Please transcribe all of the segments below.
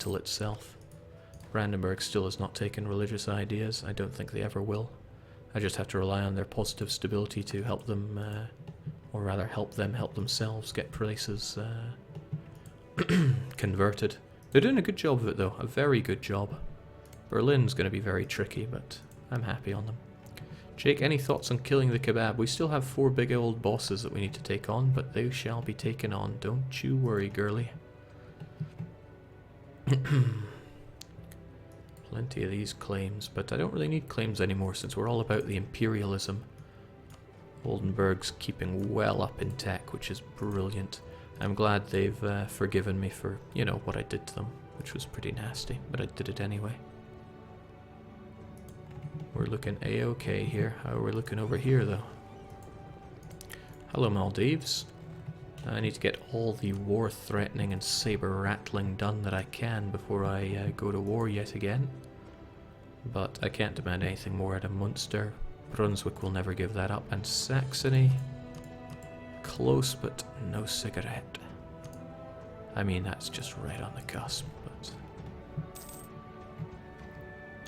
capital itself. Brandenburg still has not taken religious ideas. I don't think they ever will. I just have to rely on their positive stability to help them, or rather help them help themselves get places converted. They're doing a good job of it though, a very good job. Berlin's going to be very tricky, but I'm happy on them. Jake, any thoughts on killing the kebab? We still have 4 big old bosses that we need to take on, but they shall be taken on. Don't you worry, girly. Plenty of these claims, but I don't really need claims anymore since we're all about the imperialism. Oldenburg's keeping well up in tech, which is brilliant. I'm glad they've forgiven me for, you know, what I did to them, which was pretty nasty, but I did it anyway. We're looking a-okay here. How are we looking over here, though? Hello, Maldives. I need to get all the war-threatening and saber-rattling done that I can before I go to war yet again. But I can't demand anything more out of Munster. Brunswick will never give that up. And Saxony... close, but no cigarette. I mean, that's just right on the cusp, but...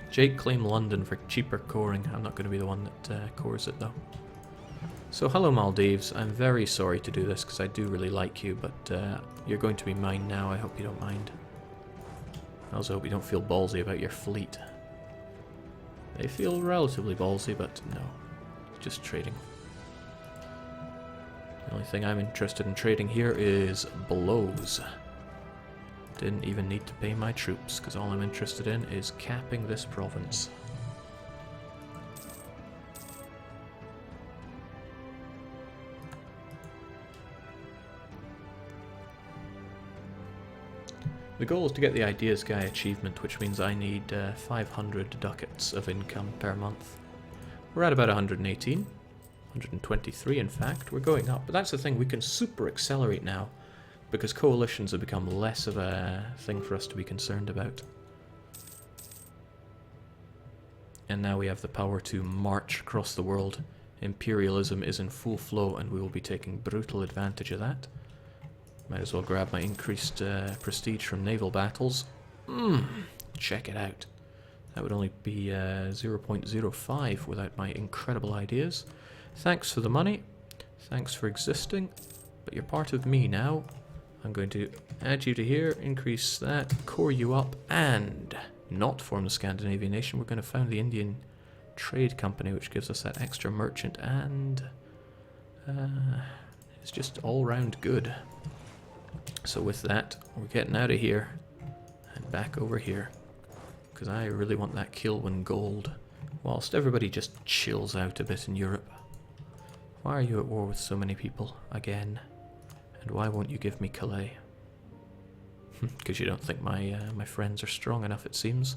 Jake claimed London for cheaper coring. I'm not going to be the one that cores it, though. So, hello Maldives. I'm very sorry to do this, because I do really like you, but you're going to be mine now. I hope you don't mind. I also hope you don't feel ballsy about your fleet. They feel relatively ballsy, but no. Just trading. The only thing I'm interested in trading here is blows. Didn't even need to pay my troops, because all I'm interested in is capping this province. The goal is to get the Ideas Guy achievement, which means I need 500 ducats of income per month. We're at about 118, 123 in fact. We're going up, but that's the thing, we can super accelerate now, because coalitions have become less of a thing for us to be concerned about. And now we have the power to march across the world. Imperialism is in full flow, and we will be taking brutal advantage of that. Might as well grab my increased prestige from naval battles. Check it out. That would only be 0.05 without my incredible ideas. Thanks for the money. Thanks for existing. But you're part of me now. I'm going to add you to here, increase that, core you up, and not form the Scandinavian nation. We're going to found the Indian Trade Company, which gives us that extra merchant, and it's just all round good. So with that, we're getting out of here and back over here, because I really want that Kilwan gold, whilst everybody just chills out a bit in Europe. Why are you at war with so many people again? And why won't you give me Calais? Because you don't think my friends are strong enough, it seems.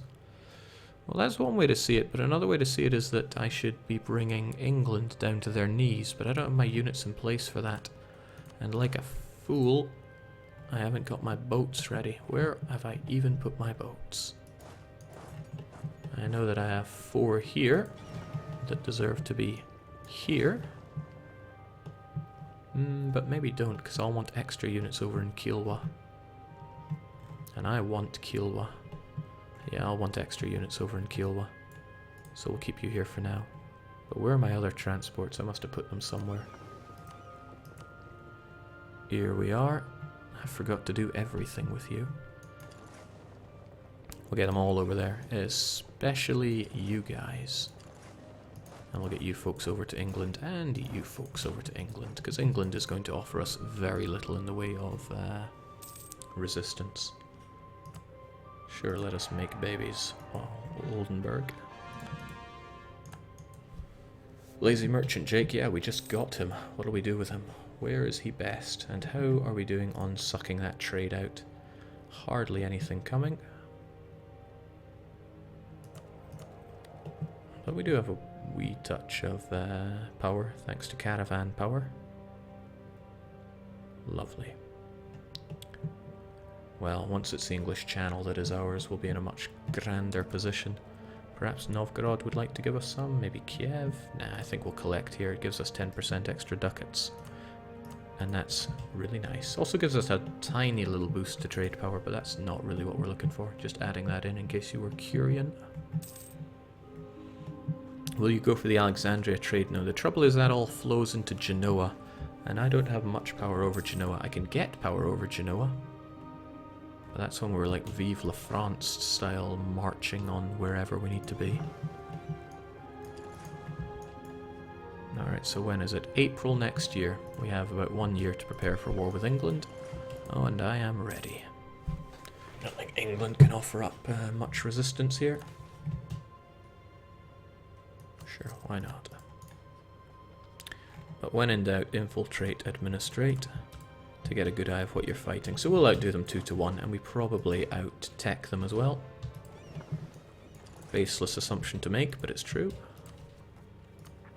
Well, that's one way to see it, but another way to see it is that I should be bringing England down to their knees, but I don't have my units in place for that. And like a fool, I haven't got my boats ready. Where have I even put my boats? I know that I have 4 here that deserve to be here. But maybe don't, because I'll want extra units over in Kilwa. And I want Kilwa. Yeah, I'll want extra units over in Kilwa. So we'll keep you here for now. But where are my other transports? I must have put them somewhere. Here we are. I forgot to do everything with you. We'll get them all over there, especially you guys. And we'll get you folks over to England, and you folks over to England, because England is going to offer us very little in the way of resistance. Sure, let us make babies. Oh, Oldenburg. Lazy Merchant Jake, yeah, we just got him. What do we do with him? Where is he best? And how are we doing on sucking that trade out? Hardly anything coming. But we do have a wee touch of power, thanks to caravan power. Lovely. Well, once it's the English Channel that is ours, we'll be in a much grander position. Perhaps Novgorod would like to give us some, maybe Kiev? Nah, I think we'll collect here. It gives us 10% extra ducats. And that's really nice. Also gives us a tiny little boost to trade power, but that's not really what we're looking for. Just adding that in case you were curious. Will you go for the Alexandria trade? No, the trouble is that all flows into Genoa, and I don't have much power over Genoa. I can get power over Genoa, but that's when we're like Vive la France style, marching on wherever we need to be. Alright, so when is it? April next year. We have about 1 year to prepare for war with England. Oh, and I am ready. I don't think England can offer up much resistance here. Sure, why not? But when in doubt, infiltrate, administrate, to get a good eye of what you're fighting. So we'll outdo them 2-1, and we probably out-tech them as well. Baseless assumption to make, but it's true.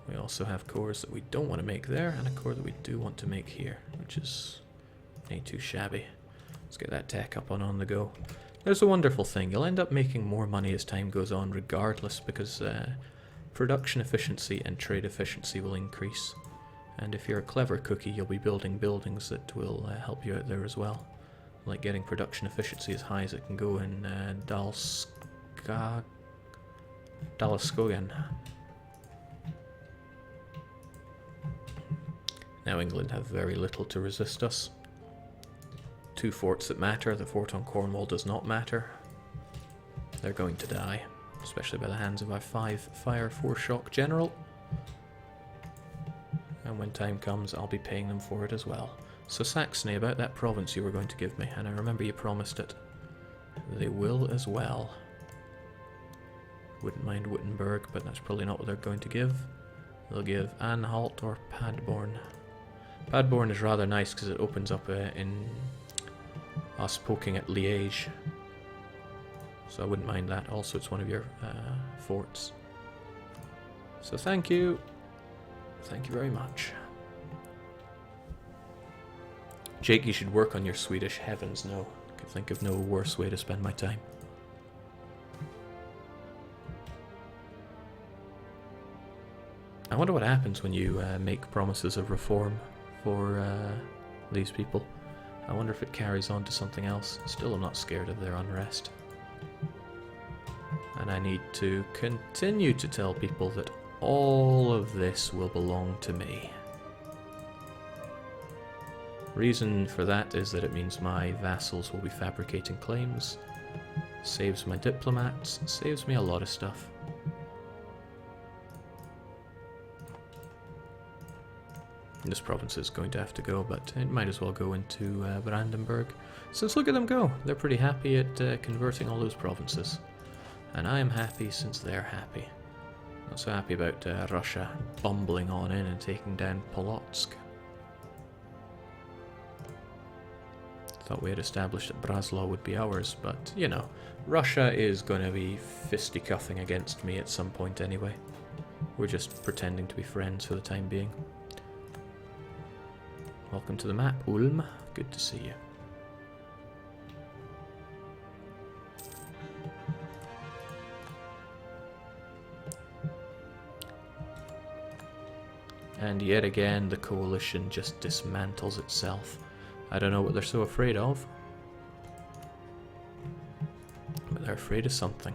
We also have cores that we don't want to make there, and a core that we do want to make here, which is ain't too shabby. Let's get that tech up on the go. There's a wonderful thing. You'll end up making more money as time goes on regardless, because production efficiency and trade efficiency will increase. And if you're a clever cookie, you'll be building buildings that will help you out there as well. Like getting production efficiency as high as it can go in Dalaskogan. Now England have very little to resist us. 2 forts that matter. The fort on Cornwall does not matter. They're going to die, especially by the hands of our 5-fire 4-shock general. And when time comes, I'll be paying them for it as well. So Saxony, about that province you were going to give me, and I remember you promised it. They will as well. Wouldn't mind Wittenberg, but that's probably not what they're going to give. They'll give Anhalt or Padborn. Padborn is rather nice because it opens up in us poking at Liège. So I wouldn't mind that. Also, it's one of your forts. So thank you. Thank you very much. Jake, you should work on your Swedish. Heavens, no. I could think of no worse way to spend my time. I wonder what happens when you make promises of reform for these people. I wonder if it carries on to something else. Still, I'm not scared of their unrest. And I need to continue to tell people that all of this will belong to me. Reason for that is that it means my vassals will be fabricating claims, saves my diplomats, saves me a lot of stuff. This province is going to have to go, but it might as well go into Brandenburg. Since look at them go. They're pretty happy at converting all those provinces. And I am happy since they're happy. Not so happy about Russia bumbling on in and taking down Polotsk. Thought we had established that Breslau would be ours, but, you know, Russia is going to be fisticuffing against me at some point anyway. We're just pretending to be friends for the time being. Welcome to the map, Ulm. Good to see you. And yet again, the coalition just dismantles itself. I don't know what they're so afraid of. But they're afraid of something.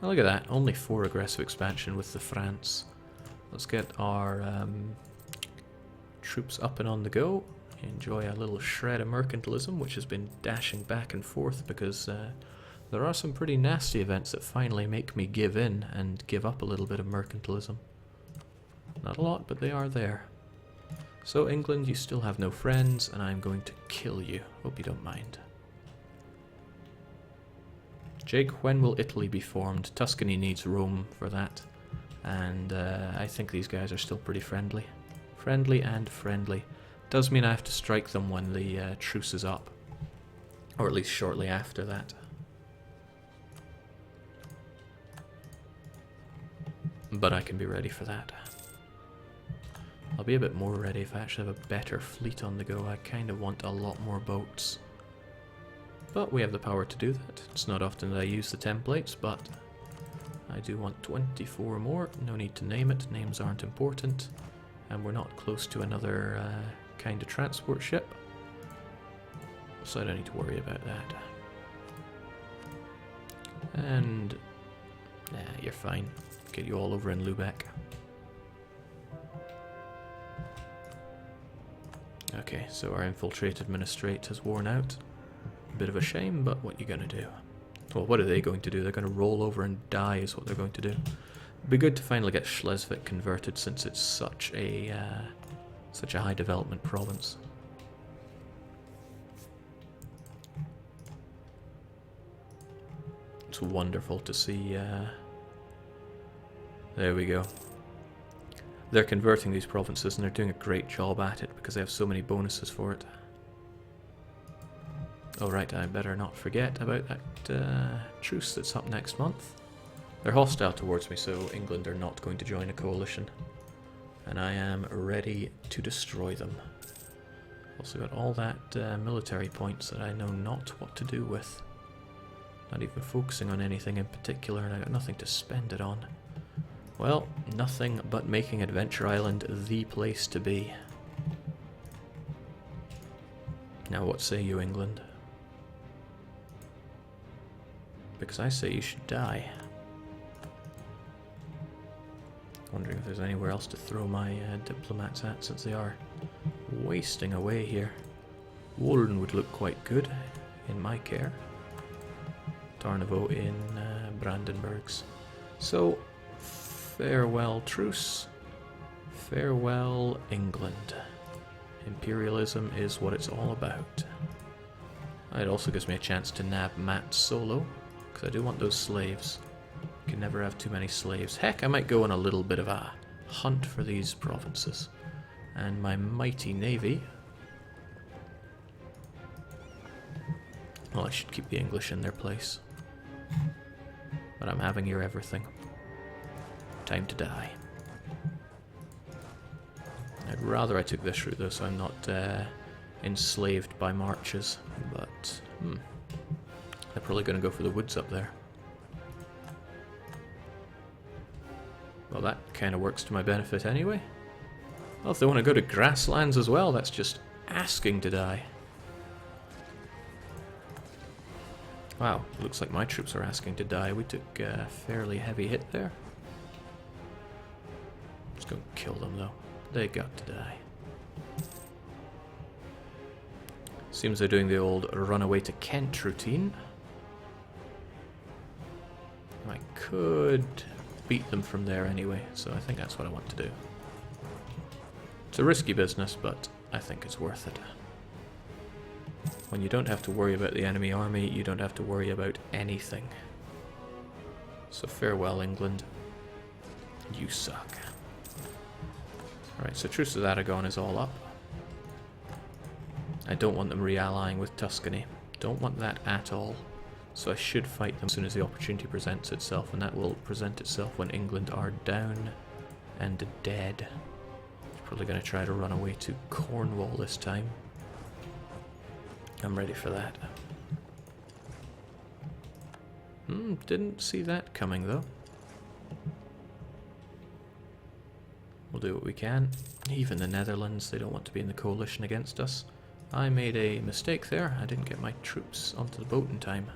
Oh, look at that, only 4 aggressive expansion with the France. Let's get our troops up and on the go. Enjoy a little shred of mercantilism, which has been dashing back and forth because there are some pretty nasty events that finally make me give in and give up a little bit of mercantilism. Not a lot, but they are there. So England, you still have no friends, and I'm going to kill you. Hope you don't mind. Jake, when will Italy be formed? Tuscany needs Rome for that. And I think these guys are still pretty friendly. Friendly and friendly. Does mean I have to strike them when the truce is up. Or at least shortly after that. But I can be ready for that. I'll be a bit more ready if I actually have a better fleet on the go. I kind of want a lot more boats. But we have the power to do that. It's not often that I use the templates, but I do want 24 more. No need to name it. Names aren't important. And we're not close to another kind of transport ship. So I don't need to worry about that. And nah, you're fine. Get you all over in Lubeck. Okay, so our infiltrate administrate has worn out. A bit of a shame, but what you gonna do? Well, what are they going to do? They're going to roll over and die is what they're going to do. It'd be good to finally get Schleswig converted since it's such a high development province. It's wonderful to see. There we go. They're converting these provinces and they're doing a great job at it because they have so many bonuses for it. Oh right, I better not forget about that truce that's up next month. They're hostile towards me, so England are not going to join a coalition. And I am ready to destroy them. Also got all that military points that I know not what to do with. Not even focusing on anything in particular, and I got nothing to spend it on. Well, nothing but making Adventure Island the place to be. Now what say you, England? Because I say you should die. Wondering if there's anywhere else to throw my diplomats at, since they are wasting away here. Wohlen would look quite good in my care. Tarnovo in Brandenburgs. So, farewell truce. Farewell England. Imperialism is what it's all about. It also gives me a chance to nab Matt solo, because I do want those slaves. You can never have too many slaves. Heck, I might go on a little bit of a hunt for these provinces. And my mighty navy... Well, I should keep the English in their place. But I'm having your everything. Time to die. I'd rather I took this route though, so I'm not enslaved by marches. But, they're probably going to go for the woods up there. Well, that kind of works to my benefit anyway. Well, if they want to go to grasslands as well, that's just asking to die. Wow, looks like my troops are asking to die. We took a fairly heavy hit there. Let's go kill them though. They got to die. Seems they're doing the old run away to Kent routine. I could beat them from there anyway, so I think that's what I want to do. It's a risky business, but I think it's worth it. When you don't have to worry about the enemy army, you don't have to worry about anything. So farewell, England. You suck. Alright, so Truce of Aragon is all up. I don't want them reallying with Tuscany. Don't want that at all. So I should fight them as soon as the opportunity presents itself, and that will present itself when England are down and dead. Probably going to try to run away to Cornwall this time. I'm ready for that. Didn't see that coming though. We'll do what we can. Even the Netherlands, they don't want to be in the coalition against us. I made a mistake there. I didn't get my troops onto the boat in time.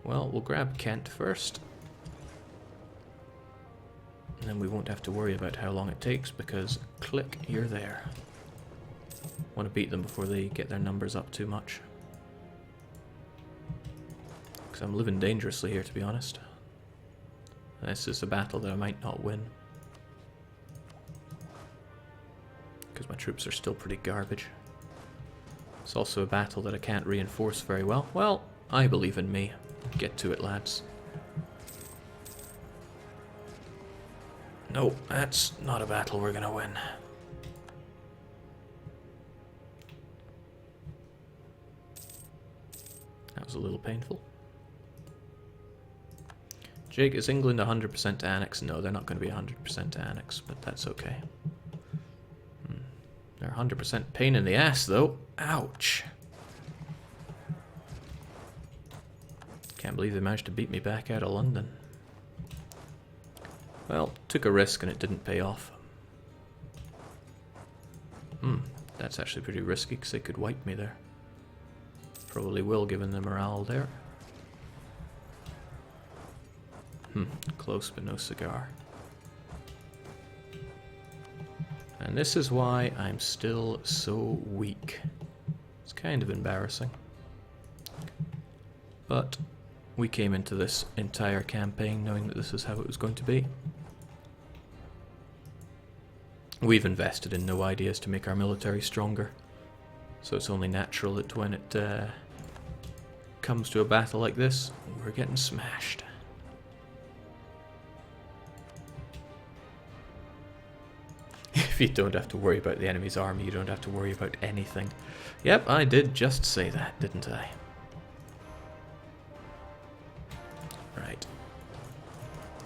Well, we'll grab Kent first. And then we won't have to worry about how long it takes because, click, you're there. Want to beat them before they get their numbers up too much. Because I'm living dangerously here, to be honest. This is a battle that I might not win. Because my troops are still pretty garbage. It's also a battle that I can't reinforce very well. Well, I believe in me. Get to it, lads. No, that's not a battle we're gonna win. That was a little painful. Jake, is England 100% to annex? No, they're not going to be 100% to annex, but that's okay. They're 100% pain in the ass, though. Ouch. Can't believe they managed to beat me back out of London. Well, took a risk and it didn't pay off. That's actually pretty risky because they could wipe me there. Probably will, given the morale there. Close but no cigar. And this is why I'm still so weak. It's kind of embarrassing. But we came into this entire campaign knowing that this is how it was going to be. We've invested in no ideas to make our military stronger. So it's only natural that when it comes to a battle like this, we're getting smashed. If you don't have to worry about the enemy's army, you don't have to worry about anything. Yep, I did just say that, didn't I? Right.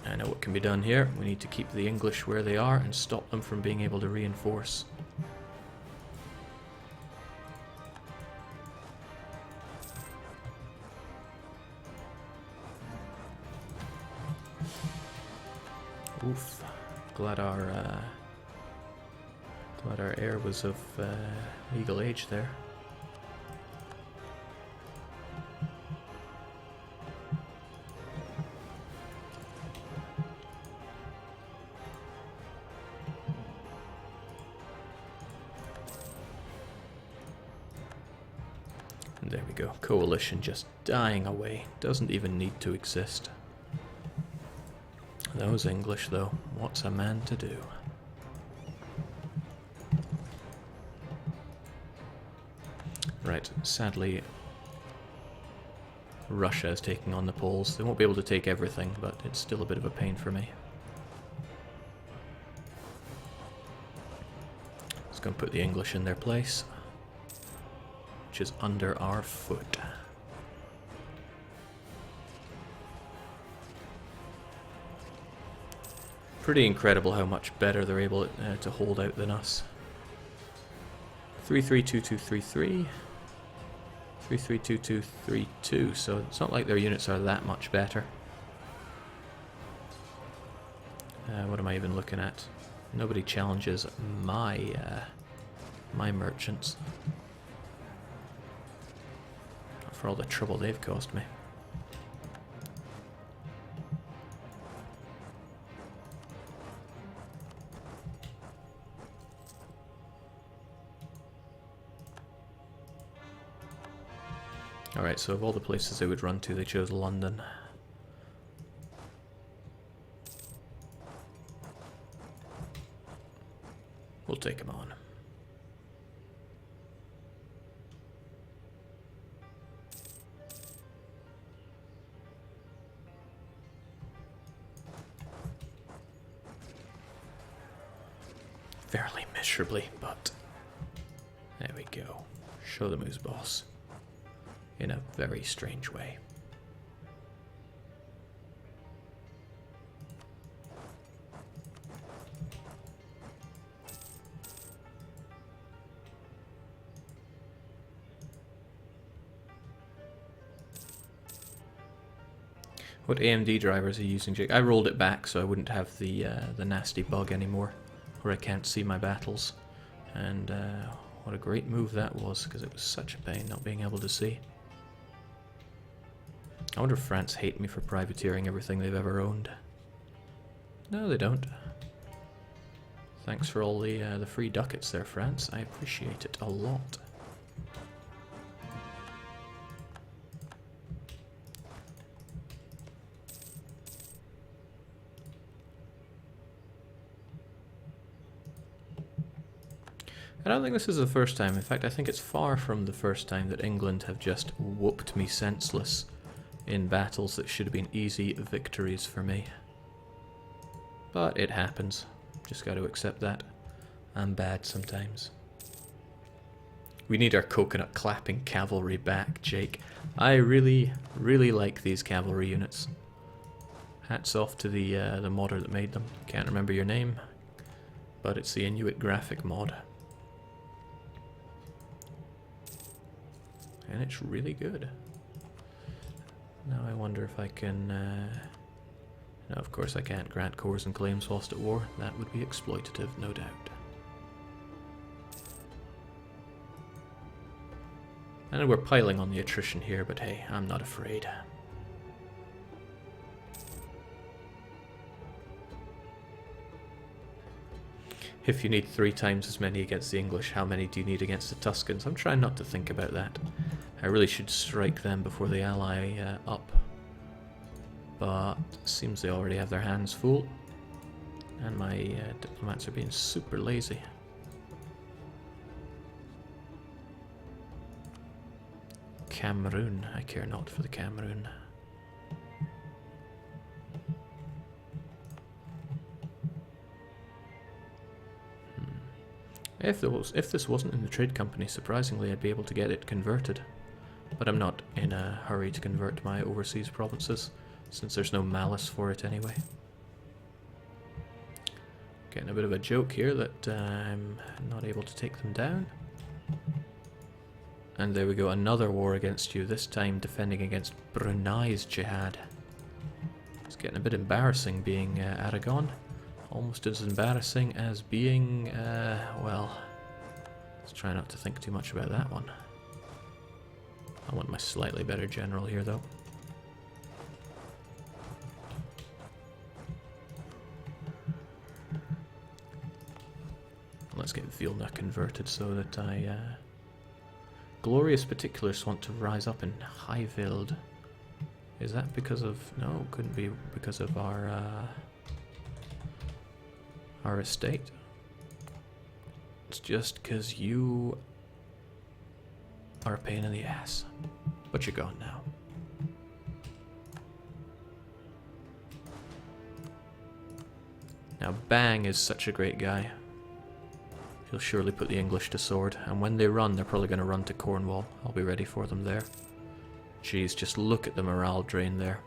I know what can be done here. We need to keep the English where they are and stop them from being able to reinforce. Oof. Glad our heir was of legal age there. And there we go. Coalition just dying away. Doesn't even need to exist. Those English, though, what's a man to do? Right, sadly, Russia is taking on the Poles. They won't be able to take everything, but it's still a bit of a pain for me. Just going to put the English in their place, which is under our foot. Pretty incredible how much better they're able to hold out than us. 332233. 332232, so it's not like their units are that much better. What am I even looking at? Nobody challenges my my merchants. Not for all the trouble they've caused me. Alright, so of all the places they would run to, they chose London. We'll take them on. Fairly miserably, but there we go. Show them who's boss. In a very strange way. What AMD drivers are you using, Jake? I rolled it back so I wouldn't have the nasty bug anymore, where I can't see my battles. And what a great move that was, because it was such a pain not being able to see. I wonder if France hate me for privateering everything they've ever owned. No, they don't. Thanks for all the free ducats there, France. I appreciate it a lot. I don't think this is the first time. In fact, I think it's far from the first time that England have just whooped me senseless in battles that should have been easy victories for me. But it happens. Just got to accept that. I'm bad sometimes. We need our coconut clapping cavalry back, Jake. I really, really like these cavalry units. Hats off to the modder that made them. Can't remember your name, but it's the Inuit graphic mod. And it's really good. Now I wonder if I can... No, of course I can't grant cores and claims whilst at war. That would be exploitative, no doubt. And we're piling on the attrition here, but hey, I'm not afraid. If you need 3 times as many against the English, how many do you need against the Tuscans? I'm trying not to think about that. I really should strike them before they ally up. But it seems they already have their hands full. And my diplomats are being super lazy. Cameroon. I care not for the Cameroon. If this wasn't in the trade company, surprisingly I'd be able to get it converted. But I'm not in a hurry to convert my overseas provinces, since there's no malice for it anyway. Getting a bit of a joke here that I'm not able to take them down. And there we go, another war against you, this time defending against Brunei's jihad. It's getting a bit embarrassing being Aragon. Almost as embarrassing as being, well, let's try not to think too much about that one. I want my slightly better general here, though. Let's get Vilna converted so that Glorious Particulars want to rise up in Highveld. Is that because of... No, couldn't be because of our estate. It's just because you are a pain in the ass. But you're gone now. Now Bang is such a great guy. He'll surely put the English to sword, and when they run, they're probably going to run to Cornwall. I'll be ready for them there. Jeez, just look at the morale drain there.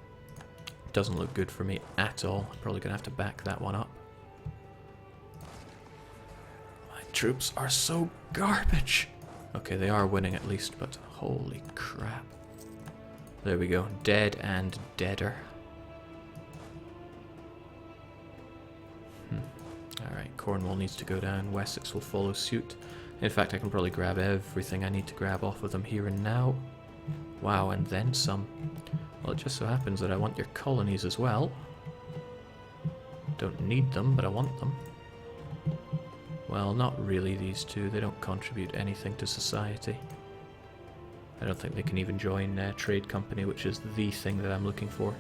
Doesn't look good for me at all. I'm probably going to have to back that one up. My troops are so garbage. Okay, they are winning at least, but holy crap. There we go. Dead and deader. Alright, Cornwall needs to go down. Wessex will follow suit. In fact, I can probably grab everything I need to grab off of them here and now. Wow, and then some. Well, it just so happens that I want your colonies as well. Don't need them, but I want them. Well, not really these two. They don't contribute anything to society. I don't think they can even join a trade company, which is the thing that I'm looking for.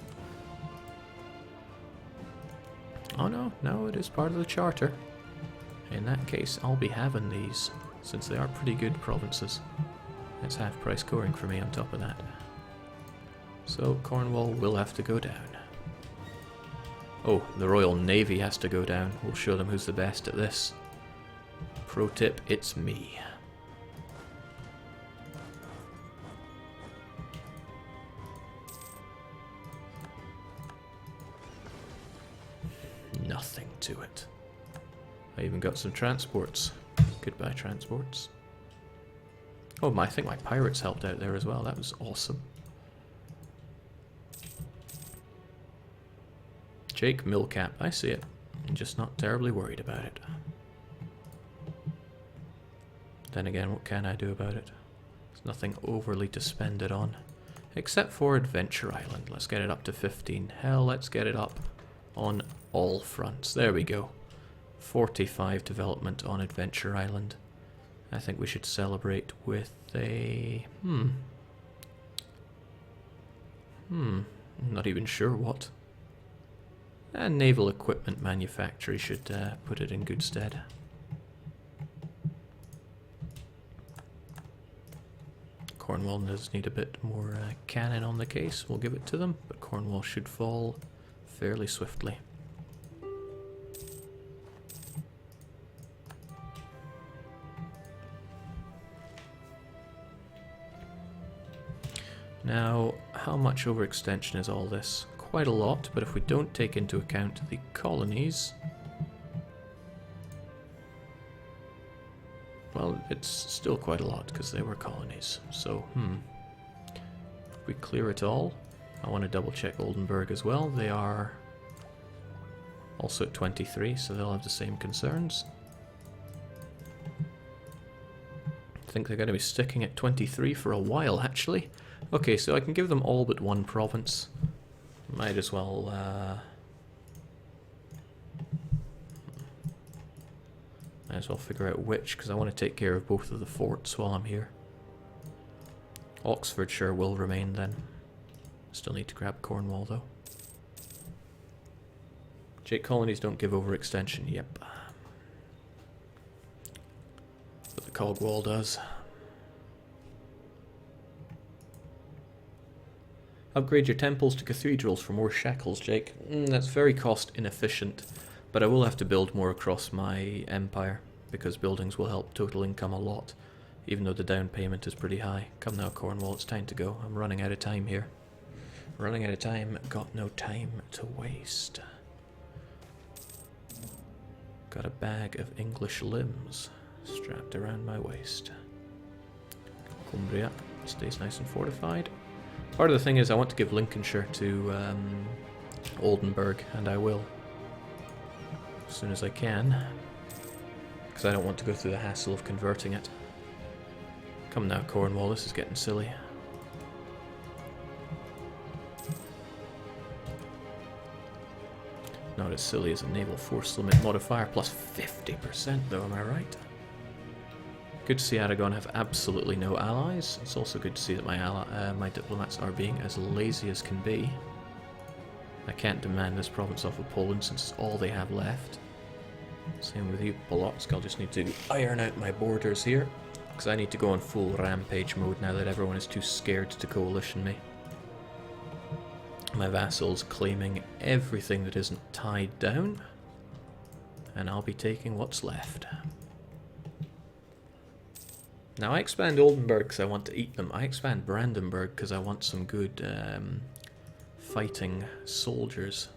Oh no, it is part of the charter. In that case, I'll be having these, since they are pretty good provinces. That's half price coring for me on top of that. So Cornwall will have to go down. Oh, the Royal Navy has to go down. We'll show them who's the best at this. Pro tip, it's me. Nothing to it. I even got some transports. Goodbye, transports. Oh, I think my pirates helped out there as well. That was awesome. Jake Millcap, I see it. I'm just not terribly worried about it. Then again, what can I do about it? There's nothing overly to spend it on. Except for Adventure Island. Let's get it up to 15. Hell, let's get it up on all fronts. There we go. 45 development on Adventure Island. I think we should celebrate with a... Not even sure what. A naval equipment manufacturer should put it in good stead. Cornwall does need a bit more cannon on the case. We'll give it to them, but Cornwall should fall fairly swiftly. Now, how much overextension is all this? Quite a lot, but if we don't take into account the colonies... Well, it's still quite a lot, because they were colonies. So, if we clear it all, I want to double check Oldenburg as well. They are also at 23, so they'll have the same concerns. think they're going to be sticking at 23 for a while, actually. Okay, so I can give them all but one province. Might as well... might as well figure out which, because I want to take care of both of the forts while I'm here. Oxfordshire will remain then. Still need to grab Cornwall though. Jake colonies don't give overextension, yep. But the Cogwall does. Upgrade your temples to cathedrals for more shekels, Jake. That's very cost inefficient, but I will have to build more across my empire, because buildings will help total income a lot, even though the down payment is pretty high. Come now, Cornwall, it's time to go. I'm running out of time here. Running out of time, got no time to waste. Got a bag of English limbs strapped around my waist. Cumbria stays nice and fortified. Part of the thing is I want to give Lincolnshire to Oldenburg, and I will. As soon as I can. Because I don't want to go through the hassle of converting it. Come now, Cornwall, this is getting silly. Not as silly as a naval force limit modifier, plus 50% though, am I right? Good to see Aragon have absolutely no allies. It's also good to see that my diplomats are being as lazy as can be. I can't demand this province off of Poland since it's all they have left. Same with you, Polotsk. I'll just need to iron out my borders here, because I need to go on full rampage mode now that everyone is too scared to coalition me. My vassals claiming everything that isn't tied down, and I'll be taking what's left. Now I expand Oldenburg because I want to eat them. I expand Brandenburg because I want some good fighting soldiers.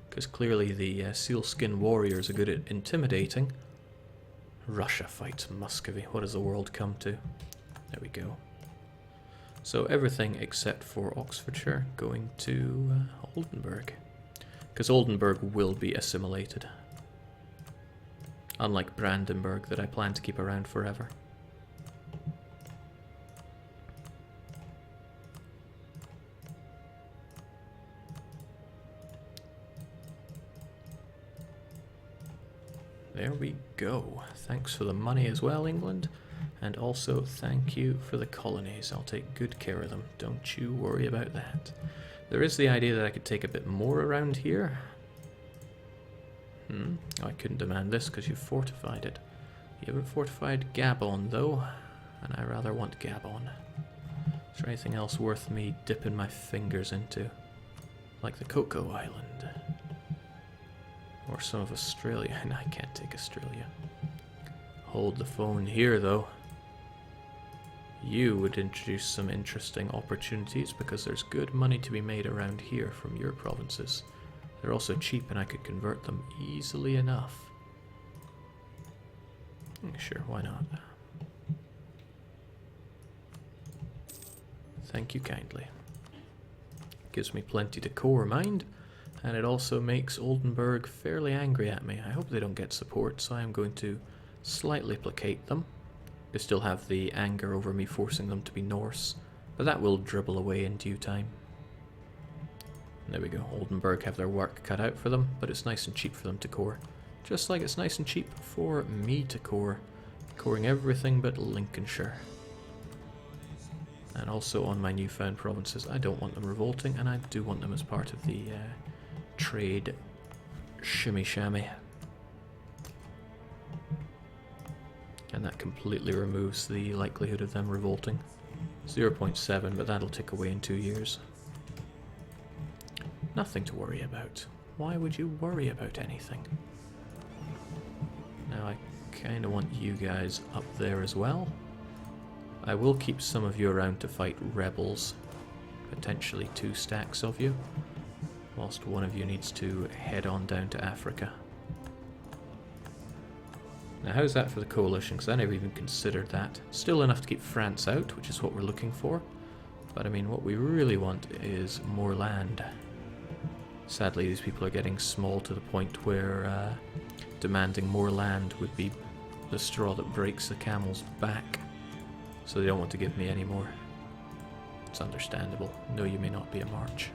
Because clearly the sealskin warriors are good at intimidating. Russia fights Muscovy. What does the world come to? There we go. So everything except for Oxfordshire going to Oldenburg. Because Oldenburg will be assimilated. Unlike Brandenburg that I plan to keep around forever. There we go. Thanks for the money as well, England. And also, thank you for the colonies. I'll take good care of them. Don't you worry about that. There is the idea that I could take a bit more around here. I couldn't demand this because you've fortified it. You haven't fortified Gabon, though. And I rather want Gabon. Is there anything else worth me dipping my fingers into? Like the Cocoa Island. Or some of Australia. And I can't take Australia. Hold the phone here, though. You would introduce some interesting opportunities because there's good money to be made around here from your provinces. They're also cheap and I could convert them easily enough. Sure, why not? Thank you kindly. Gives me plenty to core, mind. And it also makes Oldenburg fairly angry at me. I hope they don't get support, so I am going to slightly placate them. They still have the anger over me forcing them to be Norse, but that will dribble away in due time. There we go. Oldenburg have their work cut out for them, but it's nice and cheap for them to core. Just like it's nice and cheap for me to core. Coring everything but Lincolnshire. And also on my newfound provinces, I don't want them revolting, and I do want them as part of the trade shimmy-shammy. And that completely removes the likelihood of them revolting. 0.7, but that'll tick away in 2 years. Nothing to worry about. Why would you worry about anything? Now I kind of want you guys up there as well. I will keep some of you around to fight rebels. Potentially 2 stacks of you. Whilst one of you needs to head on down to Africa. Now how's that for the coalition? Because I never even considered that. Still enough to keep France out, which is what we're looking for. But I mean, what we really want is more land. Sadly, these people are getting small to the point where demanding more land would be the straw that breaks the camel's back. So they don't want to give me any more. It's understandable. No, you may not be a march.